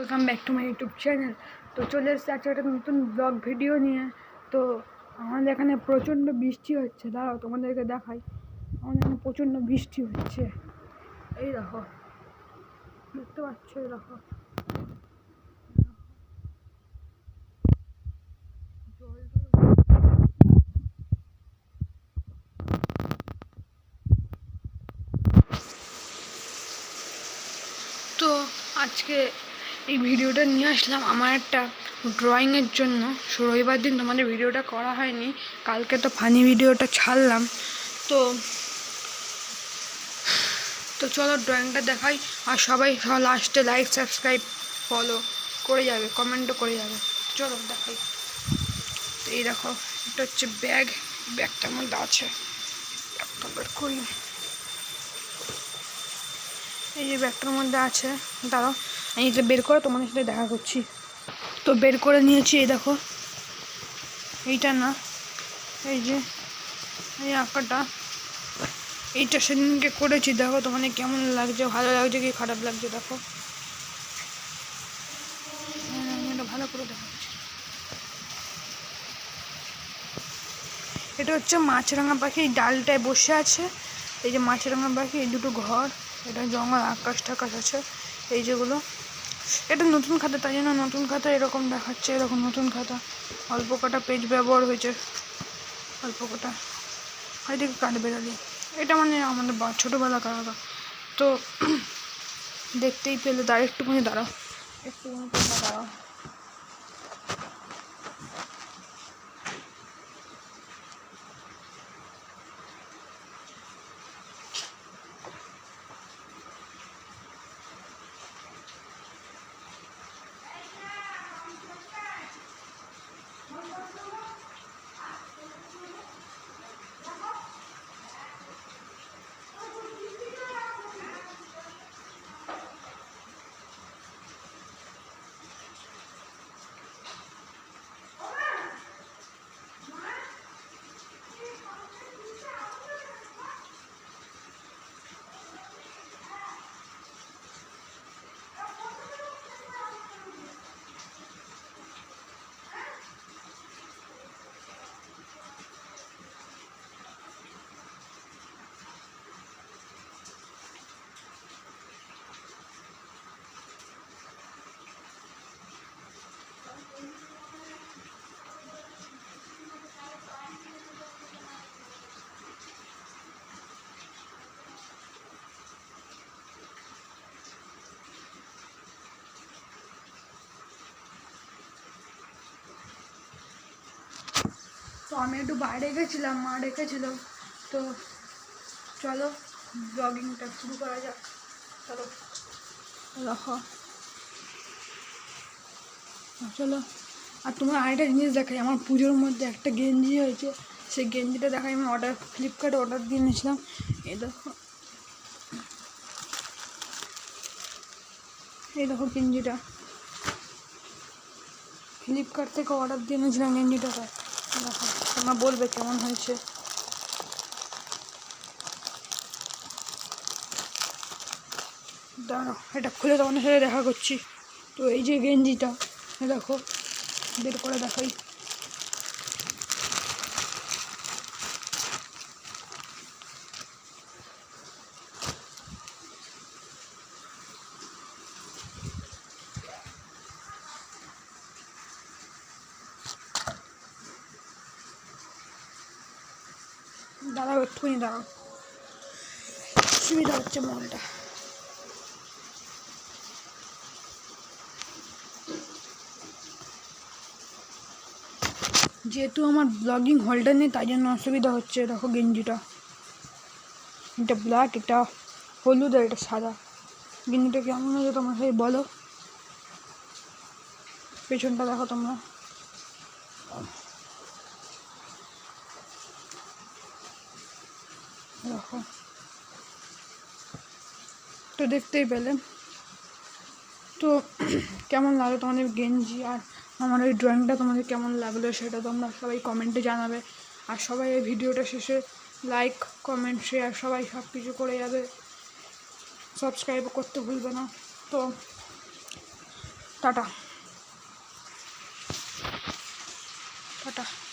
Welcome back to my YouTube channel. তো চলে এসেছে আজকে একটা নতুন ব্লগ ভিডিও নিয়ে। তো আমাদের এখানে প্রচণ্ড বৃষ্টি হচ্ছে, দাঁড়াও তোমাদেরকে দেখাই। আমাদের এখানে প্রচণ্ড বৃষ্টি হচ্ছে, এই দেখো, দেখতে পাচ্ছ? এই দেখো তো আজকে এই ভিডিওটা নিয়ে আসলাম আমার একটা ড্রয়িংয়ের জন্য। রবিবার দিন তোমাদের ভিডিওটা করা হয়নি, কালকে তো ফানি ভিডিওটা ছাড়লাম। তো তো চলো ড্রয়িংটা দেখাই, আর সবাই লাস্টে লাইক সাবস্ক্রাইব ফলো করে যাবে, কমেন্টও করে যাবে। চলো দেখাই। তো এই দেখো, এটা হচ্ছে ব্যাগ, ব্যাগটার মধ্যে আছে, ব্যাগটা বের করি। এই যে ব্যাগটার মধ্যে আছে, দাঁড়াও আমি এটা বের করে তোমাদের সাথে দেখা করছি। তো বের করে নিয়েছি, এই দেখো, এইটা না, এই যে এই আঁকাটা, এইটা সেদিনকে করেছি। দেখো তোমাদের কেমন লাগছে, ভালো লাগছে কি খারাপ লাগছে দেখো, এটা ভালো করে দেখাচ্ছি। এটা হচ্ছে মাছরাঙা পাখি, ডালটায় বসে আছে। এই যে মাছরাঙা পাখি, এই দুটো ঘর, এটা জঙ্গল, আকাশ টাকাশ আছে এই যেগুলো। এটা নতুন খাতা, তাই জন্য নতুন খাতা এরকম দেখাচ্ছে। এরকম নতুন খাতা, অল্প কটা পেজ ব্যবহার হয়েছে, অল্প কটা হয়তো কাটবে দাদি। এটা মানে আমাদের ছোটোবেলা কাটা। তো দেখতেই পেলে, দাঁড়া একটুখানি দাঁড়াও, একটুখানি তোমরা দাঁড়াও। তো আমি একটু বাইরে গেছিলাম, মা ডেকেছিল। তো চলো ব্লগিংটা শুরু করা যাক, চলো দেখো, চলো। আর তোমার আরেকটা জিনিস দেখাই, আমার পুজোর মধ্যে একটা গেঞ্জি হয়েছে, সেই গেঞ্জিটা দেখাই। আমি ফ্লিপকার্টে অর্ডার দিয়ে নিয়েছিলাম, এই দেখো, এই দেখো গেঞ্জিটা ফ্লিপকার্ট থেকে অর্ডার দিয়ে নিয়েছিলাম গেঞ্জিটা। দেখো, তোমরা বলবে কেমন হয়েছে। দাঁড়াও, এটা খুলে তোমাদের সাথে দেখা করছি। তো এই যে গেঞ্জিটা, দেখো বের করে দেখাই। দাঁড়াও একটুখানি দাঁড়াও, সুবিধা হচ্ছে মনটা। যেহেতু আমার ব্লগিং হোল্ডার নেই, তাই জন্য অসুবিধা হচ্ছে। দেখো গেঞ্জিটা, এটা ব্ল্যাক, এটা হলুদ, আর এটা সাদা। গেঞ্জিটা কেমন হয়েছে তোমরা সেই বলো। পেছনটা দেখো তোমরা, দেখো। তো দেখতেই পেলে। তো কেমন লাগলো তোমাদের গেঞ্জি আর আমার ওই ড্রয়িংটা তোমাদের কেমন লাগলো সেটা তোমরা সবাই কমেন্টে জানাবে। আর সবাই এই ভিডিওটা শেষে লাইক, কমেন্ট, শেয়ার সবাই সব কিছু করে যাবে, সাবস্ক্রাইবও করতে ভুলবে না। তো টাটা টাটা।